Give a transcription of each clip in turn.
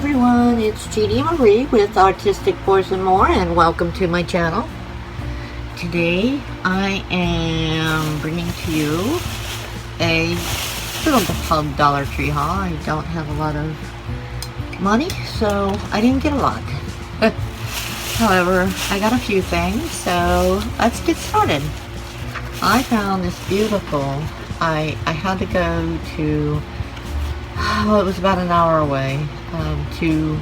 everyone, it's Jeannie Marie with Artistic Pours and More, and welcome to my channel. Today I am bringing to you a little Dollar Tree haul. I don't have a lot of money, so I didn't get a lot. However, I got a few things, so let's get started. I found this beautiful, I had to go to, well, it was about an hour away to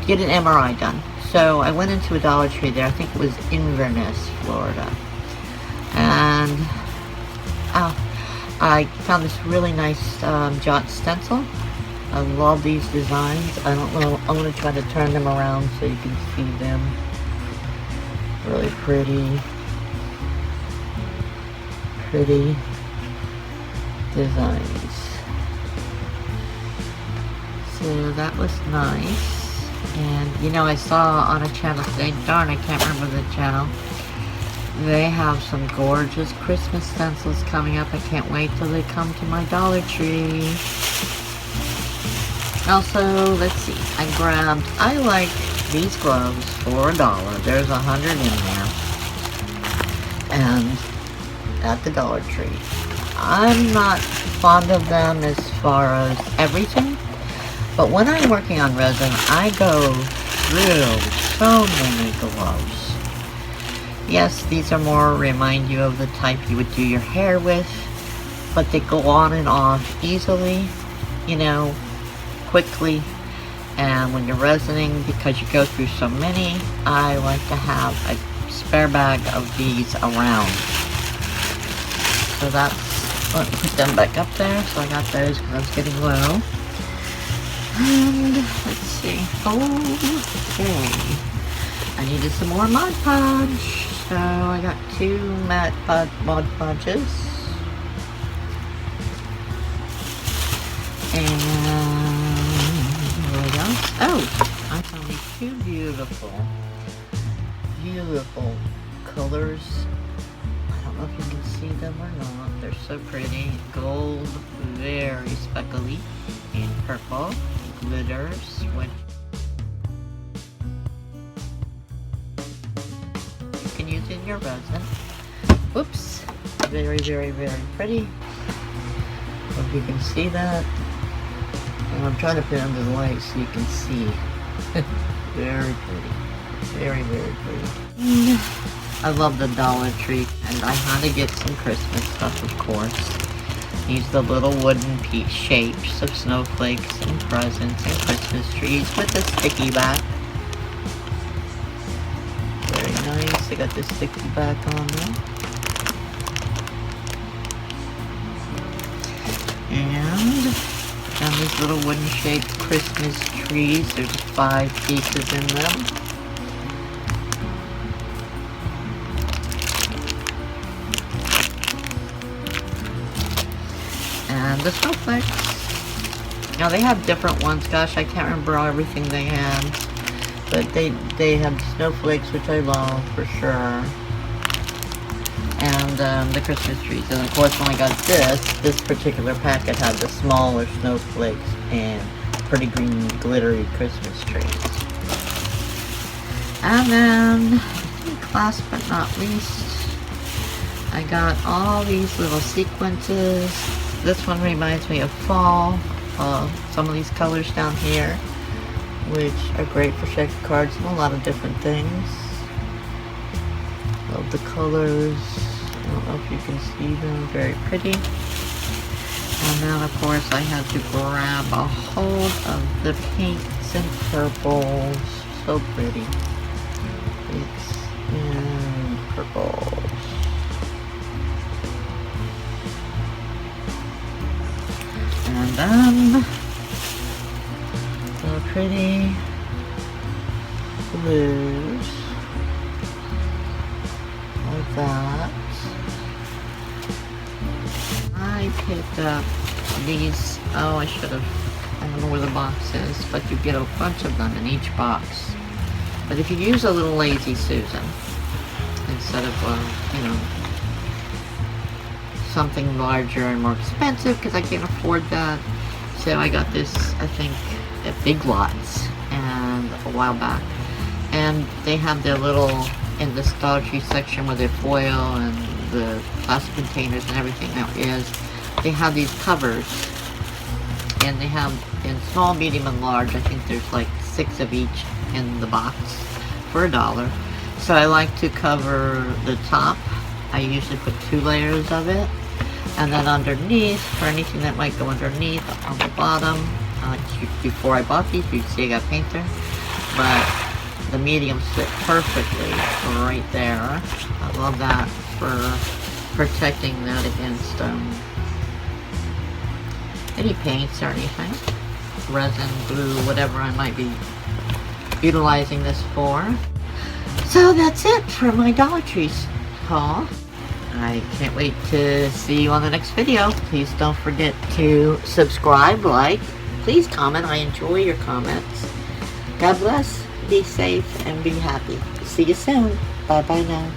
get an MRI done. So I went into a Dollar Tree there. I think it was Inverness, Florida. And I found this really nice jot stencil. I love these designs. I don't know, I'm going to try to turn them around so you can see them. Really pretty designs. So that was nice. And you know, I saw on a channel today, darn, I can't remember the channel, they have some gorgeous Christmas stencils coming up. I can't wait till they come to my Dollar Tree. Also, let's see, I like these gloves for $1. There's 100 in there. And at the Dollar Tree. I'm not fond of them as far as everything, but when I'm working on resin, I go through so many gloves. Yes, these are more remind you of the type you would do your hair with, but they go on and off easily, you know, quickly. And when you're resining, because you go through so many, I like to have a spare bag of these around. So that's, let me put them back up there. So I got those because I was getting low. And let's see. Okay. I needed some more Mod Podge. So I got 2 matte Mod Podges. And what else? Oh, I found these 2 beautiful colors. I don't know if you can see them or not. They're so pretty. Gold, very speckly, and purple. Glitters. You can use in your resin. Whoops. Very pretty. Hope you can see that. And I'm trying to put it under the light so you can see. Very pretty. Very pretty. I love the Dollar Tree, and I had to get some Christmas stuff, of course. Use the little wooden shapes of snowflakes and presents and Christmas trees with a sticky back. Very nice. I got the sticky back on there. And found these little wooden shaped Christmas trees. There's 5 pieces in them. And the snowflakes. Now they have different ones. Gosh, I can't remember everything they had. But they have snowflakes, which I love for sure. And the Christmas trees. And of course, when I got this particular packet had the smaller snowflakes and pretty green glittery Christmas trees. And then, last but not least, I got all these little sequences. This one reminds me of fall. Some of these colors down here, which are great for checkered cards and a lot of different things. Love the colors. I don't know if you can see them. Very pretty. And then, of course, I had to grab a hold of the pinks and purples. So pretty. Pinks and purples. And then the pretty blues, like that. I picked up these, oh, I should have, I don't know where the box is, but you get a bunch of them in each box. But if you use a little Lazy Susan, instead of, you know, something larger and more expensive, because I can't afford that. So I got this, I think, at Big Lots and a while back, and they have their little, in the Dollar Tree section where the foil and the plastic containers and everything now is, they have these covers, and they have in small, medium, and large. I think there's like 6 of each in the box for $1. So I like to cover the top. I usually put 2 layers of it, and then underneath, for anything that might go underneath, on the bottom, before I bought these, you see I got paint there, but the mediums fit perfectly right there. I love that for protecting that against any paints or anything, resin, glue, whatever I might be utilizing this for. So that's it for my Dollar Tree haul. I can't wait to see you on the next video. Please don't forget to subscribe, like, please comment. I enjoy your comments. God bless, be safe, and be happy. See you soon. Bye bye now.